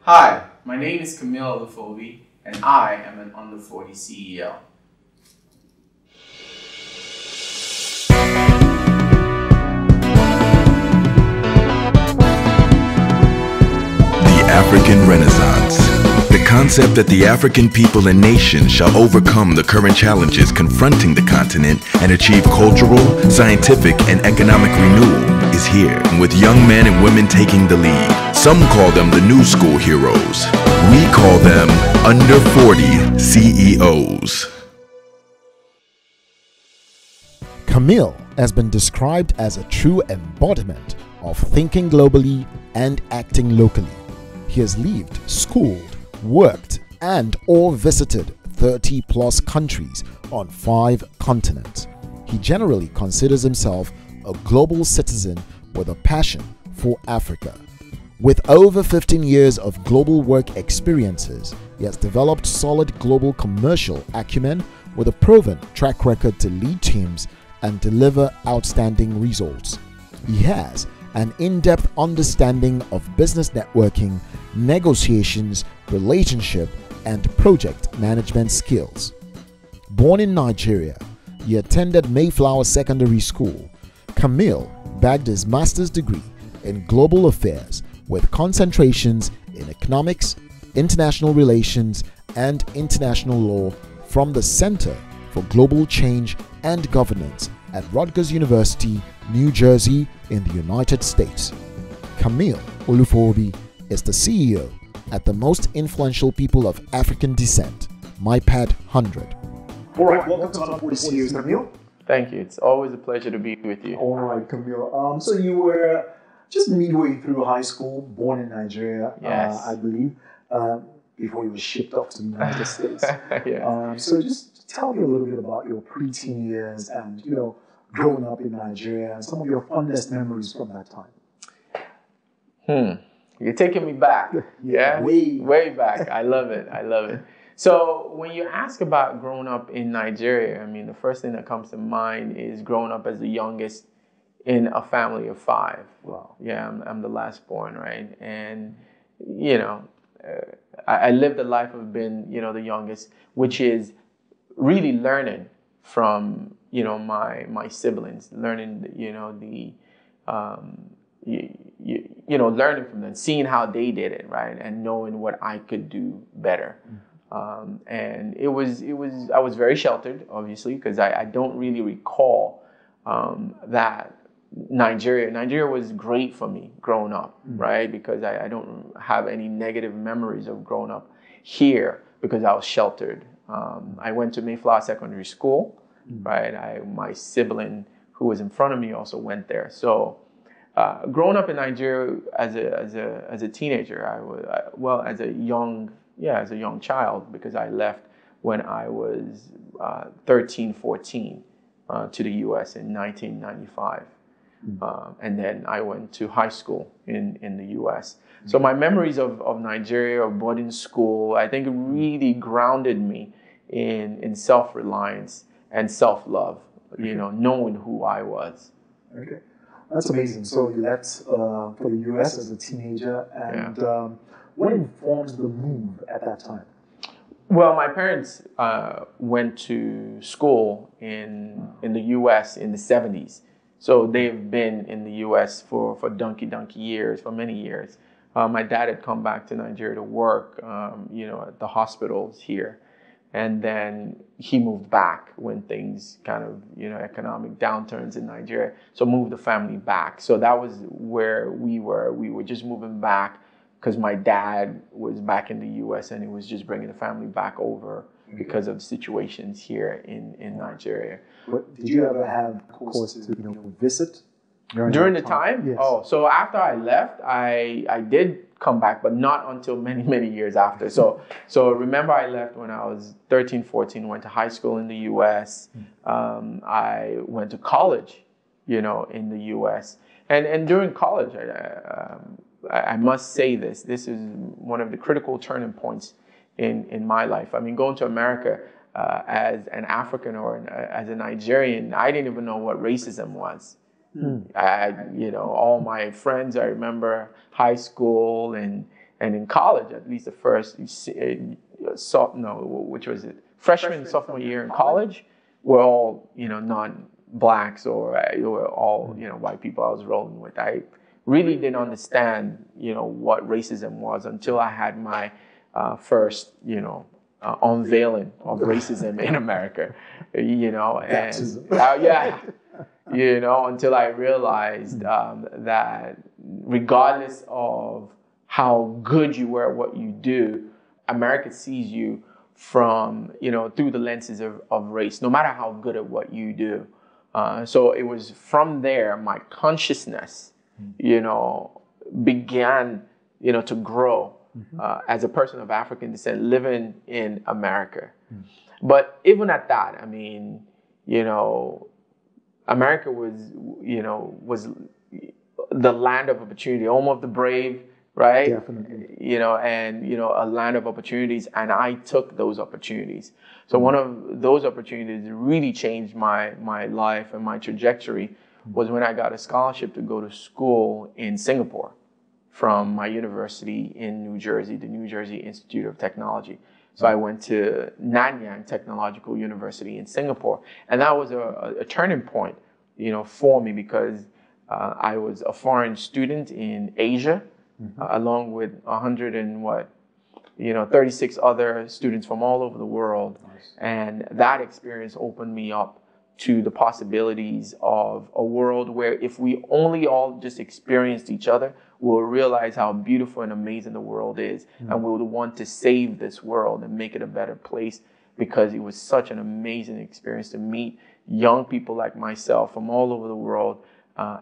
Hi, my name is Kamil Olufowobi, and I am an under 40 CEO. The African Renaissance. The concept that the African people and nation shall overcome the current challenges confronting the continent and achieve cultural, scientific, and economic renewal is here, with young men and women taking the lead. Some call them the new school heroes. We call them under 40 CEOs. Kamil has been described as a true embodiment of thinking globally and acting locally. He has lived, schooled, worked, and or visited 30+ countries on 5 continents. He generally considers himself a global citizen with a passion for Africa. With over 15 years of global work experiences, he has developed solid global commercial acumen with a proven track record to lead teams and deliver outstanding results. He has an in-depth understanding of business networking, negotiations, relationship, and project management skills. Born in Nigeria, he attended Mayflower Secondary School. Kamil bagged his master's degree in global affairs with concentrations in economics, international relations, and international law from the Center for Global Change and Governance at Rutgers University, New Jersey in the United States. Kamil Olufowobi is the CEO at the most influential people of African descent, MyPad 100. All right, welcome to Under 40 CEOs, Kamil. Thank you. It's always a pleasure to be with you. All right, Kamil. So you were just midway through high school, born in Nigeria, Yes. I believe, before you were shipped off to the United States. Yeah. So just tell me a little bit about your preteen years and, growing up in Nigeria and some of your fondest memories from that time. You're taking me back. Yeah? Way back. I love it. So when you ask about growing up in Nigeria, I mean, the first thing that comes to mind is growing up as the youngest in a family of 5. Wow. Yeah, I'm the last born, right? And, I lived a life of being, the youngest, which is really learning from, my siblings, learning, learning from them, seeing how they did it, right? And knowing what I could do better. And I was very sheltered, obviously, because I don't really recall that Nigeria was great for me growing up, right? Because I don't have any negative memories of growing up here because I was sheltered. I went to Mayflower Secondary School, right? My sibling who was in front of me also went there. So growing up in Nigeria as a teenager, as a young child, because I left when I was 13, 14 to the U.S. in 1995. And then I went to high school in the U.S. So my memories of Nigeria, of boarding school, I think really grounded me in self-reliance and self-love, knowing who I was. Okay. That's amazing. So you left for the U.S. as a teenager, and what informed the move at that time? Well, my parents went to school in the U.S. in the 70s. So they've been in the U.S. for donkey years, for many years. My dad had come back to Nigeria to work, at the hospitals here. And then he moved back when things kind of, economic downturns in Nigeria. So moved the family back. So that was where we were. We were just moving back because my dad was back in the U.S. and he was just bringing the family back over because of situations here in Nigeria. But did you ever have cause to visit during the time? Yes. Oh, so after I left, I did come back, but not until many years after. So remember, I left when I was 13, 14, went to high school in the U.S. I went to college, in the U.S. And during college, I must say this is one of the critical turning points in my life. I mean, going to America as an African or as a Nigerian, I didn't even know what racism was. All my friends, I remember high school and And in college, at least the first, which was it? Freshman and sophomore year in college, were all, non-blacks or were all, white people I was rolling with. I really didn't understand, what racism was until I had my first, unveiling of racism in America, until I realized that regardless of how good you were at what you do, America sees you from, through the lenses of race, no matter how good at what you do. So it was from there, my consciousness, began, to grow as a person of African descent living in America. But even at that, I mean, America was the land of opportunity, home of the brave, right? Definitely. A land of opportunities, and I took those opportunities. So one of those opportunities that really changed my life and my trajectory was when I got a scholarship to go to school in Singapore from my university in New Jersey, the New Jersey Institute of Technology. So I went to Nanyang Technological University in Singapore, and that was a turning point, for me, because I was a foreign student in Asia, along with 36 other students from all over the world. Nice. And that experience opened me up to the possibilities of a world where if we only all just experienced each other, we'll realize how beautiful and amazing the world is. And we'll want to save this world and make it a better place, because it was such an amazing experience to meet young people like myself from all over the world.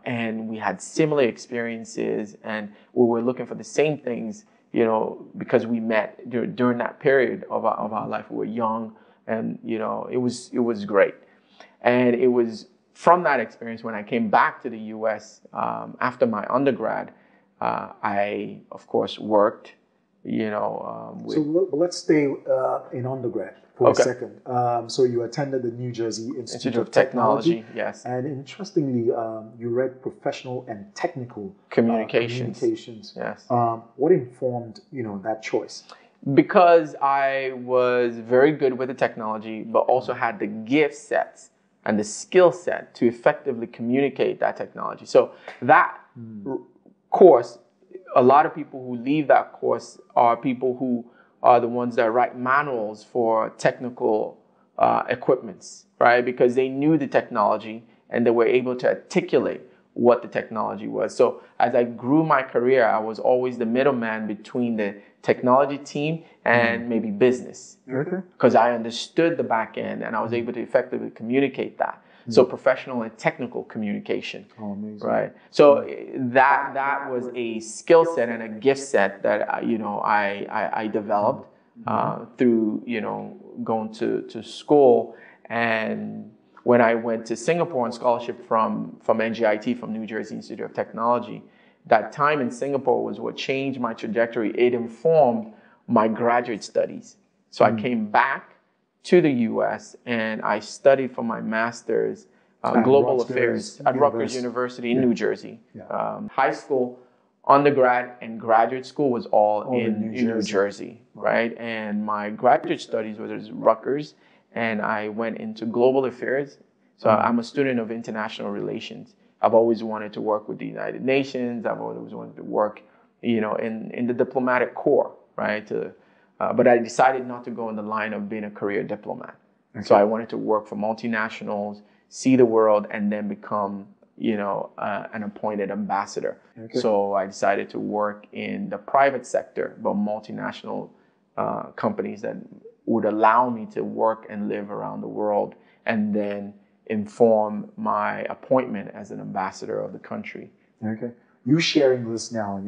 And we had similar experiences, and we were looking for the same things, because we met during that period of our life. We were young, and, it was great. And it was from that experience when I came back to the U.S. After my undergrad, I, of course, worked, So let's stay in undergrad for a second. So you attended the New Jersey Institute of Technology. Yes. And interestingly, you read professional and technical communications. Yes. What informed, that choice? Because I was very good with the technology, but also had the gift sets and the skill set to effectively communicate that technology. So that course, a lot of people who leave that course are people who are the ones that write manuals for technical equipments, right? Because they knew the technology and they were able to articulate what the technology was. So as I grew my career, I was always the middleman between the technology team and maybe business, because I understood the back end and I was able to effectively communicate that. So professional and technical communication, right? So that was a skill set and a gift set that I developed through going to school. And when I went to Singapore on scholarship from NJIT, from New Jersey Institute of Technology, that time in Singapore was what changed my trajectory. It informed my graduate studies. So I came back to the U.S. and I studied for my master's global affairs at Rutgers University in New Jersey. High school, undergrad, and graduate school was all in New Jersey, right? And my graduate studies was at Rutgers, and I went into global affairs. So I'm a student of international relations. I've always wanted to work with the United Nations. I've always wanted to work, in the diplomatic corps, right? But I decided not to go in the line of being a career diplomat. So I wanted to work for multinationals, see the world, and then become, an appointed ambassador. So I decided to work in the private sector, but multinational companies that would allow me to work and live around the world, and then inform my appointment as an ambassador of the country. You sharing this now,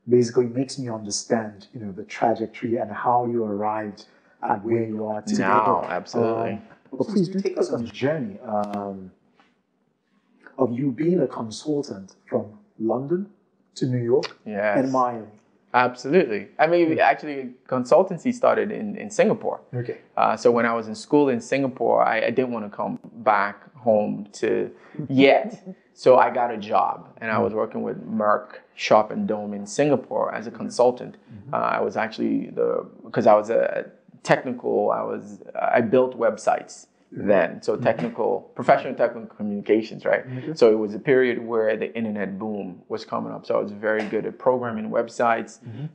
basically makes me understand, the trajectory and how you arrived at where you are today. Now, absolutely. But please do take us on a journey of you being a consultant from London to New York and Miami. Absolutely. I mean, actually, consultancy started in Singapore. So when I was in school in Singapore, I didn't want to come back home to yet. So I got a job, and I was working with Merck Sharp and Dome in Singapore as a consultant. I was actually because I was a technical, I built websites then. So professional technical communications, right? So it was a period where the internet boom was coming up. So I was very good at programming websites.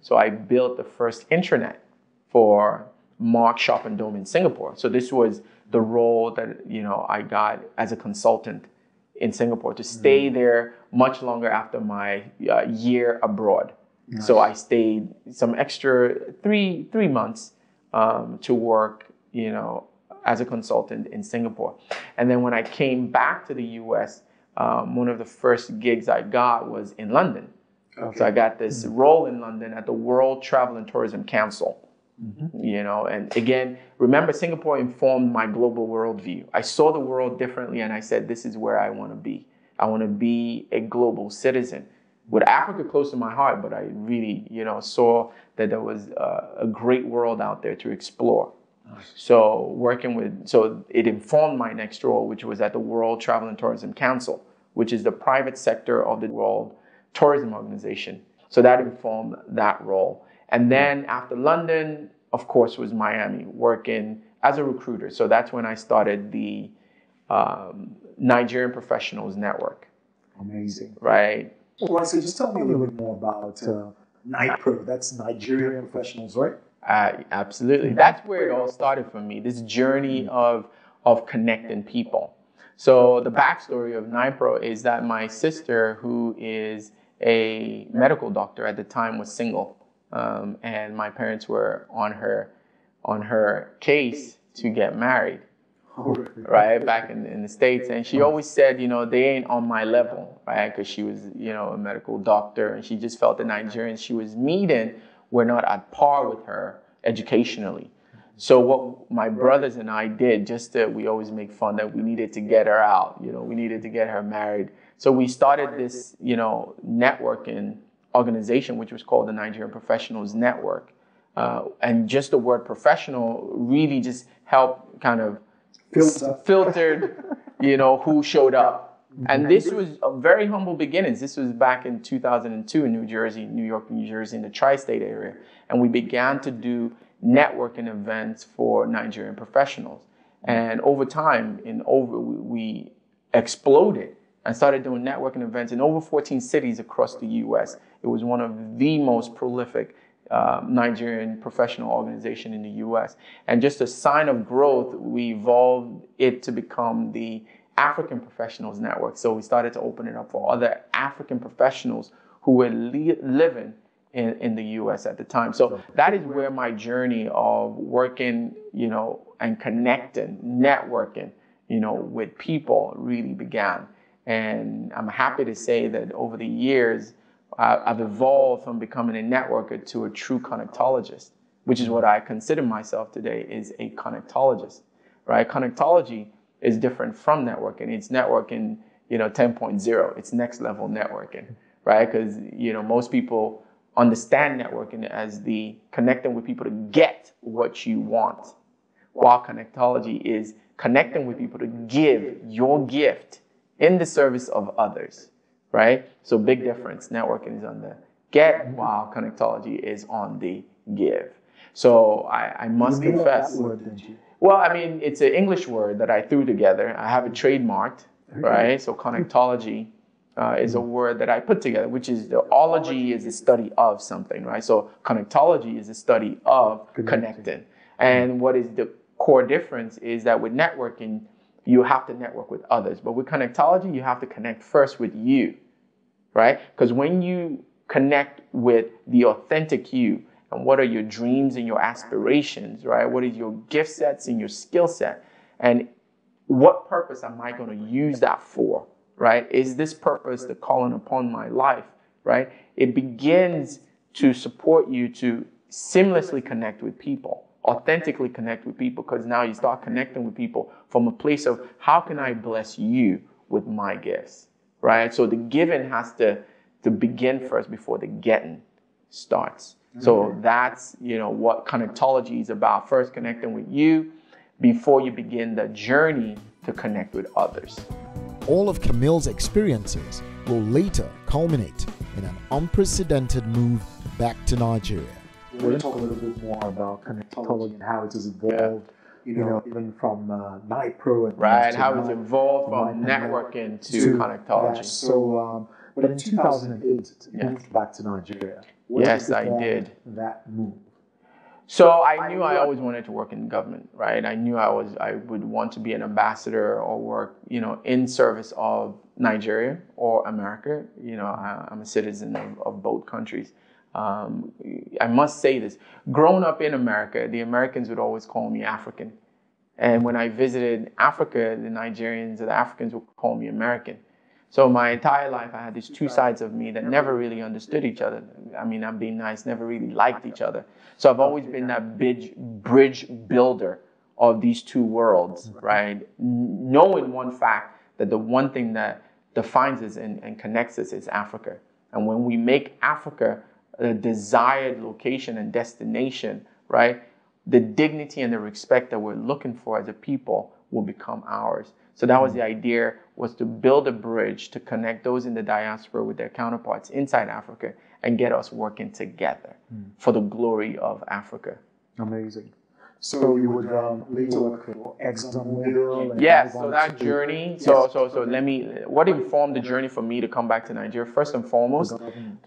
So I built the first intranet for Merck Sharp and Dome in Singapore. So this was the role that, I got as a consultant in Singapore to stay there much longer after my year abroad. Nice. So I stayed some extra three months to work, as a consultant in Singapore. And then when I came back to the US, one of the first gigs I got was in London. Okay. So I got this role in London at the World Travel and Tourism Council. And again, remember, Singapore informed my global worldview. I saw the world differently, and I said, this is where I want to be. I want to be a global citizen. With Africa close to my heart, but I really, saw that there was a great world out there to explore. Nice. So it informed my next role, which was at the World Travel and Tourism Council, which is the private sector of the World Tourism Organization. So that informed that role. And then after London, of course, was Miami, working as a recruiter. So that's when I started the Nigerian Professionals Network. Amazing. Right. All right, so just tell me a little bit more about NIPRO. That's Nigerian Professionals, right? Absolutely. That's where it all started for me, this journey of connecting people. So the backstory of NIPRO is that my sister, who is a medical doctor at the time, was single. And my parents were on her case to get married, right, back in the States. And she always said, they ain't on my level, right, because she was, a medical doctor, and she just felt the Nigerians she was meeting were not at par with her educationally. So what my brothers and I did, we always make fun that we needed to get her out, we needed to get her married. So we started this, networking organization, which was called the Nigerian Professionals Network. And just the word professional really just helped kind of filtered, who showed up. And this was a very humble beginnings. This was back in 2002 in New York, New Jersey, in the tri-state area. And we began to do networking events for Nigerian professionals. And over time, we exploded and started doing networking events in over 14 cities across the U.S. It was one of the most prolific Nigerian professional organization in the U.S. And just a sign of growth, we evolved it to become the African Professionals Network. So we started to open it up for other African professionals who were living in the U.S. at the time. So that is where my journey of working, and connecting, networking, with people really began. And I'm happy to say that over the years, I've evolved from becoming a networker to a true connectologist, which is what I consider myself today, is a connectologist, right? Connectology is different from networking. It's networking, 10.0. It's next level networking, right? Because, most people understand networking as the connecting with people to get what you want, while connectology is connecting with people to give your gift in the service of others, right? So big difference. Networking is on the get, while connectology is on the give. So I must confess. That word, didn't you? Well, it's an English word that I threw together. I have it trademarked, right? So connectology is a word that I put together, which is the ology is the study of something, right? So connectology is the study of connecting. And what is the core difference is that with networking, you have to network with others. But with connectology, you have to connect first with you, right? Because when you connect with the authentic you, and what are your dreams and your aspirations, right? What is your gift sets and your skill set? And what purpose am I going to use that for, right? Is this purpose the calling upon my life, right? It begins to support you to seamlessly connect with people, authentically connect with people, because now you start connecting with people from a place of how can I bless you with my gifts, right? So the giving has to begin first before the getting starts. So that's, what connectology is about. First connecting with you, before you begin the journey to connect with others. All of Kamil's experiences will later culminate in an unprecedented move back to Nigeria. We're going to talk a little bit more about connectology and how it has evolved, even from NIPRO. Right, how it's evolved from networking to connectology. Yeah, so, but in 2008, you moved back to Nigeria. Yes, I did. That move. So I knew I always wanted to work in government, right? I knew I would want to be an ambassador or work, in service of Nigeria or America. I'm a citizen of both countries. I must say this. Growing up in America, the Americans would always call me African. And when I visited Africa, the Nigerians or the Africans would call me American. So my entire life, I had these two sides of me that never really understood each other. I mean, I'm being nice, never really liked each other. So I've always been that bridge builder of these two worlds, right? Knowing one fact, that the one thing that defines us and connects us is Africa. And when we make Africa a desired location and destination, right, the dignity and the respect that we're looking for as a people will become ours. So that was the idea, was to build a bridge to connect those in the diaspora with their counterparts inside Africa and get us working together for the glory of Africa. Amazing. So you would later work for ExxonMobil. Yes, so that journey, so what informed the journey for me to come back to Nigeria? First and foremost,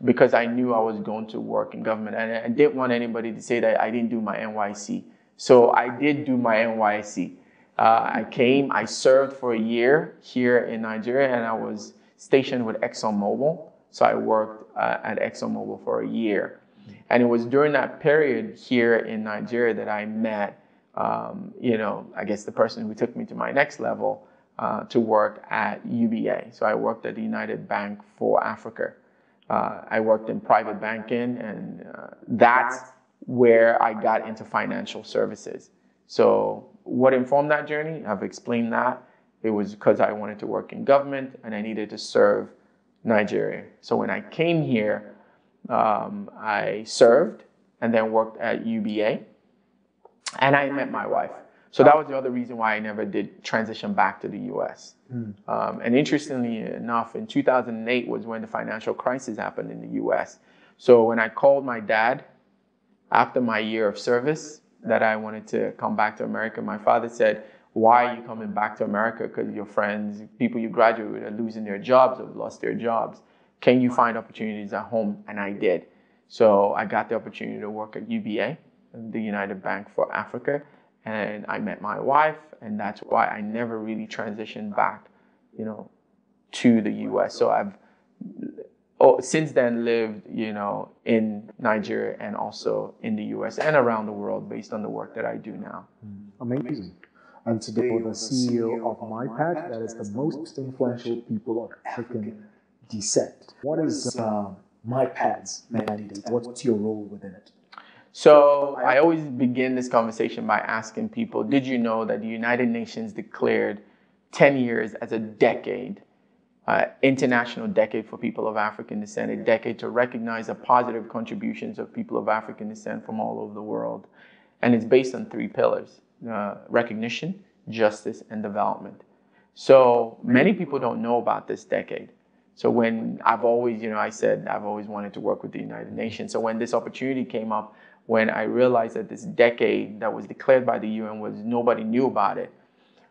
because I knew I was going to work in government, and I didn't want anybody to say that I didn't do my NYC. So I did do my NYC. I served for a year here in Nigeria, and I was stationed with ExxonMobil. So I worked at ExxonMobil for a year. And it was during that period here in Nigeria that I met, I guess the person who took me to my next level to work at UBA. So I worked at the United Bank for Africa. I worked in private banking, and that's where I got into financial services. So what informed that journey? I've explained that. It was because I wanted to work in government and I needed to serve Nigeria. So when I came here, I served and then worked at UBA, and I met my wife. So that was the other reason why I never did transition back to the US. And interestingly enough, in 2008 was when the financial crisis happened in the US. So when I called my dad after my year of service that I wanted to come back to America, my father said, "Why are you coming back to America? Because your friends, people you graduate with, are losing their jobs or lost their jobs. Can you find opportunities at home?" And I did. So I got the opportunity to work at UBA, the United Bank for Africa, and I met my wife, and that's why I never really transitioned back, to the US. So I've since then lived, in Nigeria and also in the US and around the world based on the work that I do now. Amazing. And today you're the CEO of MyPad, that is the most influential people of African descent. What is MyPad's mandate? What's your role within it? So I always begin this conversation by asking people, did you know that the United Nations declared 10 years as a decade, international decade for people of African descent, a decade to recognize the positive contributions of people of African descent from all over the world. And it's based on 3 pillars, recognition, justice, and development. So many people don't know about this decade. So when I've always, I said I've always wanted to work with the United Nations. So when this opportunity came up, when I realized that this decade that was declared by the UN was nobody knew about it,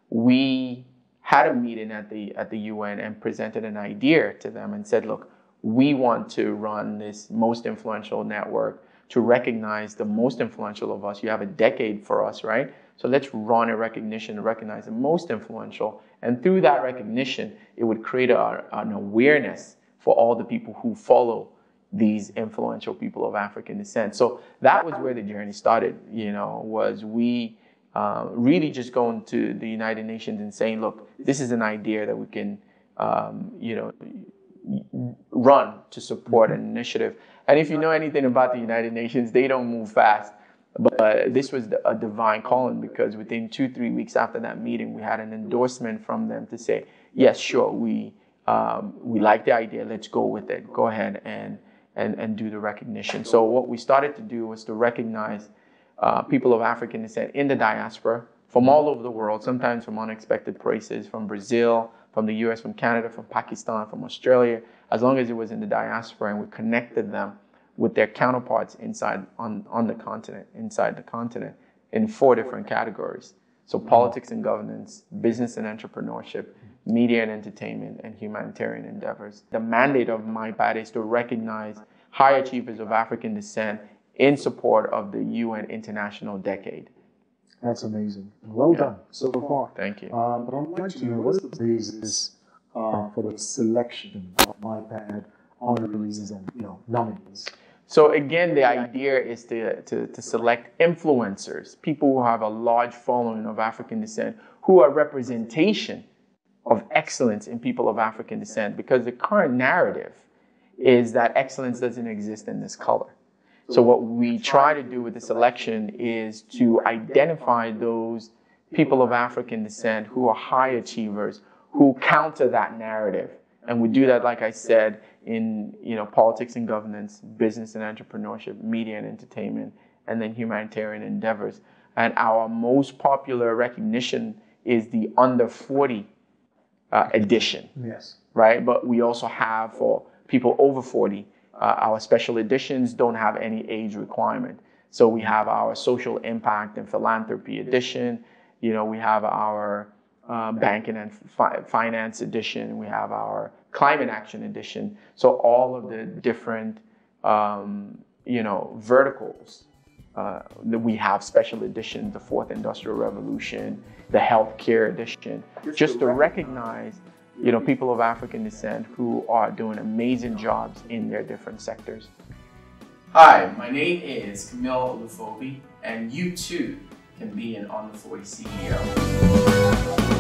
we had a meeting at the UN and presented an idea to them and said, look, we want to run this most influential network to recognize the most influential of us. You have a decade for us, right? So let's run a recognition to recognize the most influential. And through that recognition, it would create an awareness for all the people who follow these influential people of African descent. So that was where the journey started, was we really just going to the United Nations and saying, look, this is an idea that we can, run to support an initiative. And if you know anything about the United Nations, they don't move fast. But this was a divine calling, because within 2-3 weeks after that meeting, we had an endorsement from them to say, yes, sure, we like the idea. Let's go with it. Go ahead and do the recognition. So what we started to do was to recognize people of African descent in the diaspora from all over the world, sometimes from unexpected places, from Brazil, from the US, from Canada, from Pakistan, from Australia, as long as it was in the diaspora, and we connected them with their counterparts inside on the continent, inside the continent, in 4 different categories. So politics and governance, business and entrepreneurship, media and entertainment, and humanitarian endeavors. The mandate of MyPad is to recognize high achievers of African descent in support of the UN International Decade. That's amazing. Well done so far. Thank you. But I'd like to know, what is the basis for the selection of MyPad honorees and nominees? So again, the idea is to select influencers, people who have a large following of African descent, who are representation of excellence in people of African descent, because the current narrative is that excellence doesn't exist in this color. So what we try to do with the selection is to identify those people of African descent who are high achievers, who counter that narrative. And we do that, like I said, in politics and governance, business and entrepreneurship, media and entertainment, and then humanitarian endeavors. And our most popular recognition is the under 40 edition. Yes. Right? But we also have, for people over 40, our special editions don't have any age requirement. So we have our social impact and philanthropy edition. We have our banking and finance edition. We have our climate action edition. So all of the different, verticals that we have special editions, the 4th Industrial Revolution, the healthcare edition, just to recognize, people of African descent who are doing amazing jobs in their different sectors. Hi, my name is Kamil Olufowobi, and you too can be an On the 40 CEO.